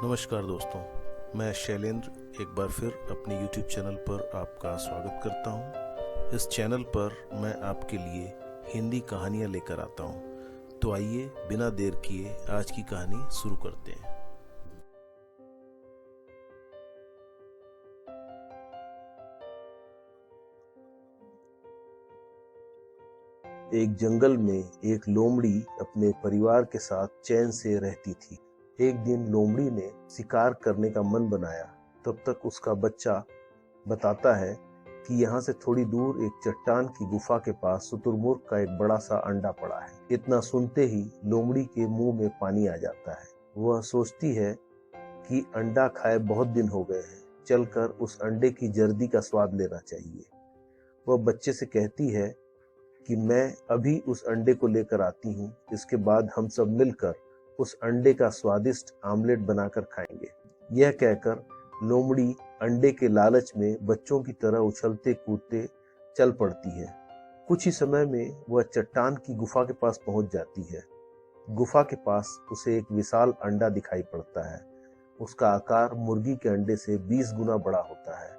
नमस्कार दोस्तों, मैं शैलेंद्र एक बार फिर अपने YouTube चैनल पर आपका स्वागत करता हूं। इस चैनल पर मैं आपके लिए हिंदी कहानियां लेकर आता हूं। तो आइए बिना देर किए आज की कहानी शुरू करते हैं। एक जंगल में एक लोमड़ी अपने परिवार के साथ चैन से रहती थी। एक दिन लोमड़ी ने शिकार करने का मन बनाया। तब तक उसका बच्चा बताता है कि यहाँ से थोड़ी दूर एक चट्टान की गुफा के पास शुतुरमुर्ग का एक बड़ा सा अंडा पड़ा है। इतना सुनते ही लोमड़ी के मुंह में पानी आ जाता है। वह सोचती है कि अंडा खाए बहुत दिन हो गए हैं, चलकर उस अंडे की जर्दी का स्वाद लेना चाहिए। वह बच्चे से कहती है कि मैं अभी उस अंडे को लेकर आती हूँ। इसके बाद हम सब मिलकर उस अंडे का स्वादिष्ट आमलेट बनाकर खाएंगे। यह कहकर लोमड़ी अंडे के लालच में बच्चों की तरह उछलते कूदते चल पड़ती है। कुछ ही समय में वह चट्टान की गुफा के पास पहुंच जाती है। गुफा के पास उसे एक विशाल अंडा दिखाई पड़ता है। उसका आकार मुर्गी के अंडे से 20 गुना बड़ा होता है।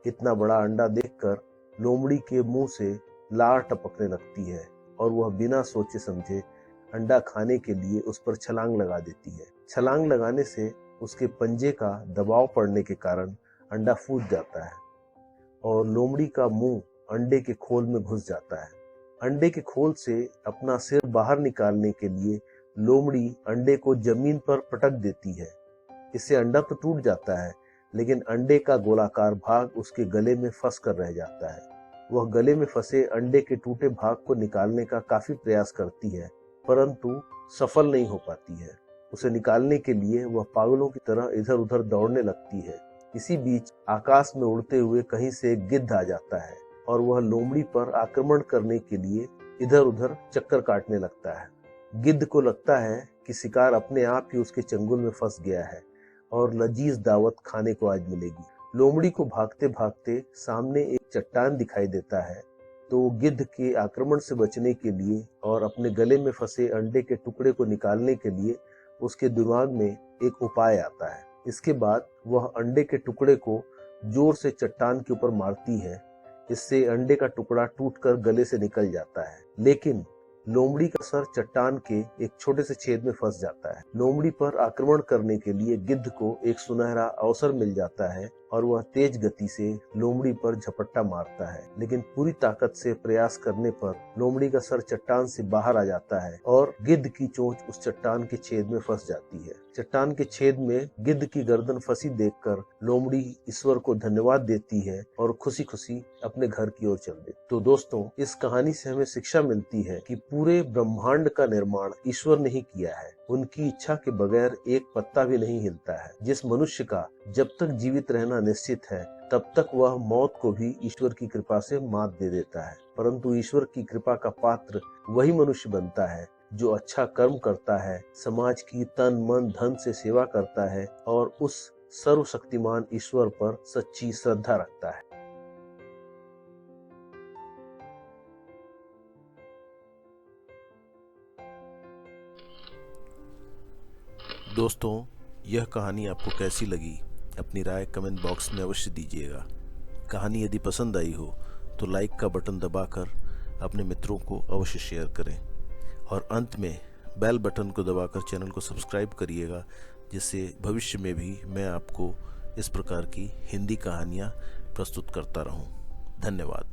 इतना बड़ा अंडा देखकर लोमड़ी के मुंह से लार टपकने लगती है और वह बिना सोचे समझे अंडा खाने के लिए उस पर छलांग लगा देती है। छलांग लगाने से उसके पंजे का दबाव पड़ने के कारण अंडा फूट जाता है और लोमड़ी का मुंह अंडे के खोल में घुस जाता है। अंडे के खोल से अपना सिर बाहर निकालने के लिए लोमड़ी अंडे को जमीन पर पटक देती है। इससे अंडा तो टूट जाता है, लेकिन अंडे का गोलाकार भाग उसके गले में फंस कर रह जाता है। वह गले में फंसे अंडे के टूटे भाग को निकालने का काफी प्रयास करती है, परंतु सफल नहीं हो पाती है। उसे निकालने के लिए वह पागलों की तरह इधर उधर दौड़ने लगती है। इसी बीच आकाश में उड़ते हुए कहीं से एक गिद्ध आ जाता है और वह लोमड़ी पर आक्रमण करने के लिए इधर उधर चक्कर काटने लगता है। गिद्ध को लगता है कि शिकार अपने आप ही उसके चंगुल में फंस गया है और लजीज दावत खाने को आज मिलेगी। लोमड़ी को भागते भागते सामने एक चट्टान दिखाई देता है, तो वो गिद्ध के आक्रमण से बचने के लिए और अपने गले में फंसे अंडे के टुकड़े को निकालने के लिए उसके दिमाग में एक उपाय आता है। इसके बाद वह अंडे के टुकड़े को जोर से चट्टान के ऊपर मारती है। इससे अंडे का टुकड़ा टूटकर गले से निकल जाता है, लेकिन लोमड़ी का सर चट्टान के एक छोटे से छेद में फंस जाता है। लोमड़ी पर आक्रमण करने के लिए गिद्ध को एक सुनहरा अवसर मिल जाता है और वह तेज गति से लोमड़ी पर झपट्टा मारता है, लेकिन पूरी ताकत से प्रयास करने पर लोमड़ी का सर चट्टान से बाहर आ जाता है और गिद्ध की चोंच उस चट्टान के छेद में फंस जाती है। चट्टान के छेद में गिद्ध की गर्दन फंसी देखकर लोमड़ी ईश्वर को धन्यवाद देती है और खुशी खुशी अपने घर की ओर चल देती। तो दोस्तों, इस कहानी से हमें शिक्षा मिलती है कि पूरे ब्रह्मांड का निर्माण ईश्वर ने ही किया है। उनकी इच्छा के बगैर एक पत्ता भी नहीं हिलता है। जिस मनुष्य का जब तक जीवित रहना निश्चित है, तब तक वह मौत को भी ईश्वर की कृपा से मात दे देता है। परंतु ईश्वर की कृपा का पात्र वही मनुष्य बनता है जो अच्छा कर्म करता है, समाज की तन मन धन से सेवा करता है और उस सर्वशक्तिमान ईश्वर पर सच्ची श्रद्धा रखता है। दोस्तों, यह कहानी आपको कैसी लगी? अपनी राय कमेंट बॉक्स में अवश्य दीजिएगा। कहानी यदि पसंद आई हो तो लाइक का बटन दबाकर अपने मित्रों को अवश्य शेयर करें और अंत में बेल बटन को दबाकर चैनल को सब्सक्राइब करिएगा, जिससे भविष्य में भी मैं आपको इस प्रकार की हिंदी कहानियाँ प्रस्तुत करता रहूँ। धन्यवाद।